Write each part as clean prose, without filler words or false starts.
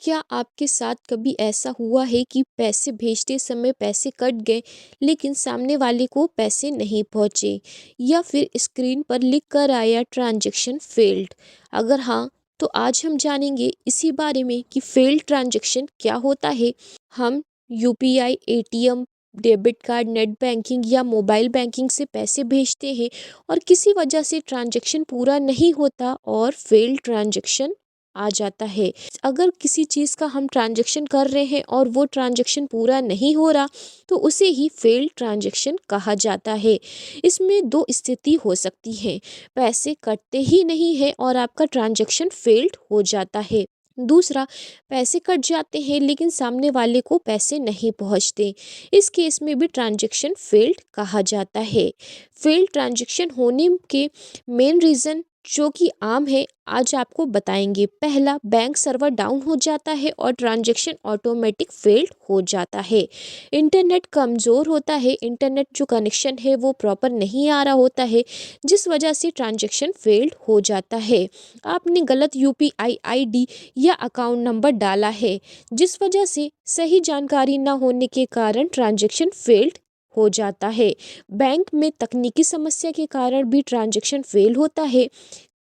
क्या आपके साथ कभी ऐसा हुआ है कि पैसे भेजते समय पैसे कट गए लेकिन सामने वाले को पैसे नहीं पहुंचे या फिर स्क्रीन पर लिख कर आया ट्रांजैक्शन फेल्ड? अगर हाँ, तो आज हम जानेंगे इसी बारे में कि फेल्ड ट्रांजैक्शन क्या होता है। हम UPI, ATM, debit card, net banking या मोबाइल बैंकिंग से पैसे भेजते हैं और किसी वजह से ट्रांजैक्शन पूरा नहीं होता और फेल्ड ट्रांजैक्शन आ जाता है। अगर किसी चीज़ का हम ट्रांजैक्शन कर रहे हैं और वो ट्रांजैक्शन पूरा नहीं हो रहा, तो उसे ही फेल्ड ट्रांजैक्शन कहा जाता है। इसमें दो स्थिति हो सकती है, पैसे कटते ही नहीं है और आपका ट्रांजैक्शन फेल्ड हो जाता है। दूसरा, पैसे कट जाते हैं लेकिन सामने वाले को पैसे नहीं पहुंचते। इस केस में भी ट्रांजैक्शन फेल्ड कहा जाता है। फेल्ड ट्रांजैक्शन होने के मेन रीज़न जो कि आम है, आज आपको बताएंगे। पहला, बैंक सर्वर डाउन हो जाता है और ट्रांजैक्शन ऑटोमेटिक फेल्ड हो जाता है। इंटरनेट कमज़ोर होता है, इंटरनेट जो कनेक्शन है वो प्रॉपर नहीं आ रहा होता है, जिस वजह से ट्रांजैक्शन फेल्ड हो जाता है। आपने गलत यूपीआई आईडी या अकाउंट नंबर डाला है, जिस वजह से सही जानकारी न होने के कारण ट्रांजैक्शन फेल्ड हो जाता है। बैंक में तकनीकी समस्या के कारण भी ट्रांजैक्शन फेल होता है।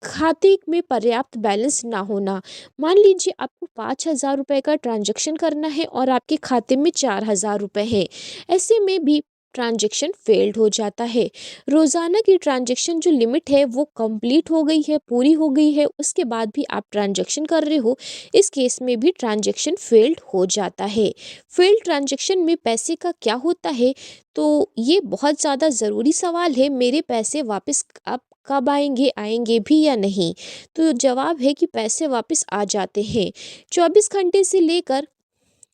खाते में पर्याप्त बैलेंस ना होना, मान लीजिए आपको 5,000 रुपये का ट्रांजैक्शन करना है और आपके खाते में 4,000 रुपये हैं, ऐसे में भी ट्रांजैक्शन फेल्ड हो जाता है। रोज़ाना की ट्रांजैक्शन जो लिमिट है वो कंप्लीट हो गई है, पूरी हो गई है, उसके बाद भी आप ट्रांजैक्शन कर रहे हो, इस केस में भी ट्रांजैक्शन फेल्ड हो जाता है। फेल्ड ट्रांजैक्शन में पैसे का क्या होता है, तो ये बहुत ज़्यादा ज़रूरी सवाल है। मेरे पैसे वापस आप कब आएंगे, आएंगे भी या नहीं? तो जवाब है कि पैसे वापस आ जाते हैं। 24 घंटे से लेकर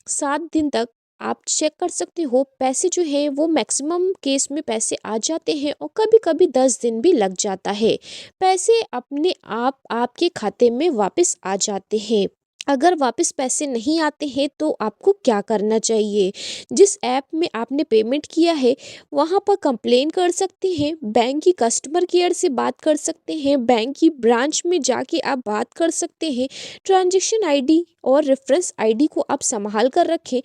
7 दिन तक आप चेक कर सकते हो। पैसे जो है वो मैक्सिमम केस में पैसे आ जाते हैं और कभी कभी 10 दिन भी लग जाता है। पैसे अपने आप आपके खाते में वापस आ जाते हैं। अगर वापस पैसे नहीं आते हैं तो आपको क्या करना चाहिए? जिस ऐप में आपने पेमेंट किया है वहाँ पर कंप्लेन कर सकते हैं, बैंक की कस्टमर केयर से बात कर सकते हैं, बैंक की ब्रांच में जाके आप बात कर सकते हैं। ट्रांजैक्शन आईडी और रेफरेंस आईडी को आप संभाल कर रखें।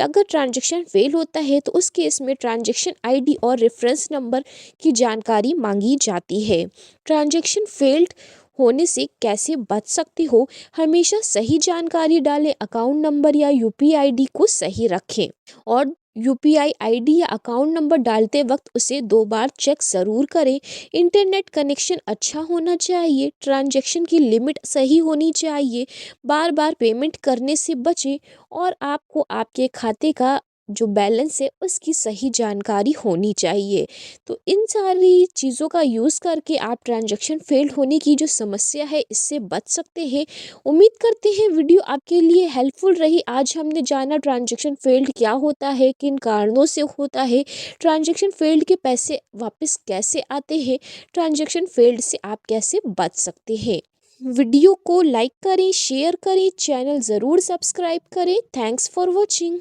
अगर ट्रांजैक्शन फेल होता है तो उस केस में ट्रांजैक्शन आईडी और रेफरेंस नंबर की जानकारी मांगी जाती है। ट्रांजैक्शन फेल्ड होने से कैसे बच सकते हो? हमेशा सही जानकारी डालें, अकाउंट नंबर या यूपीआई आईडी को सही रखें और यूपीआई आईडी या अकाउंट नंबर डालते वक्त उसे 2 बार चेक ज़रूर करें। इंटरनेट कनेक्शन अच्छा होना चाहिए, ट्रांजैक्शन की लिमिट सही होनी चाहिए, बार बार पेमेंट करने से बचें और आपको आपके खाते का जो बैलेंस है उसकी सही जानकारी होनी चाहिए। तो इन सारी चीज़ों का यूज़ करके आप ट्रांजैक्शन फेल्ड होने की जो समस्या है इससे बच सकते हैं। उम्मीद करते हैं वीडियो आपके लिए हेल्पफुल रही। आज हमने जाना ट्रांजैक्शन फेल्ड क्या होता है, किन कारणों से होता है, ट्रांजैक्शन फेल्ड के पैसे वापस कैसे आते हैं, ट्रांजैक्शन फेल्ड से आप कैसे बच सकते हैं। वीडियो को लाइक करें, शेयर करें, चैनल ज़रूर सब्सक्राइब करें। Thanks for watching.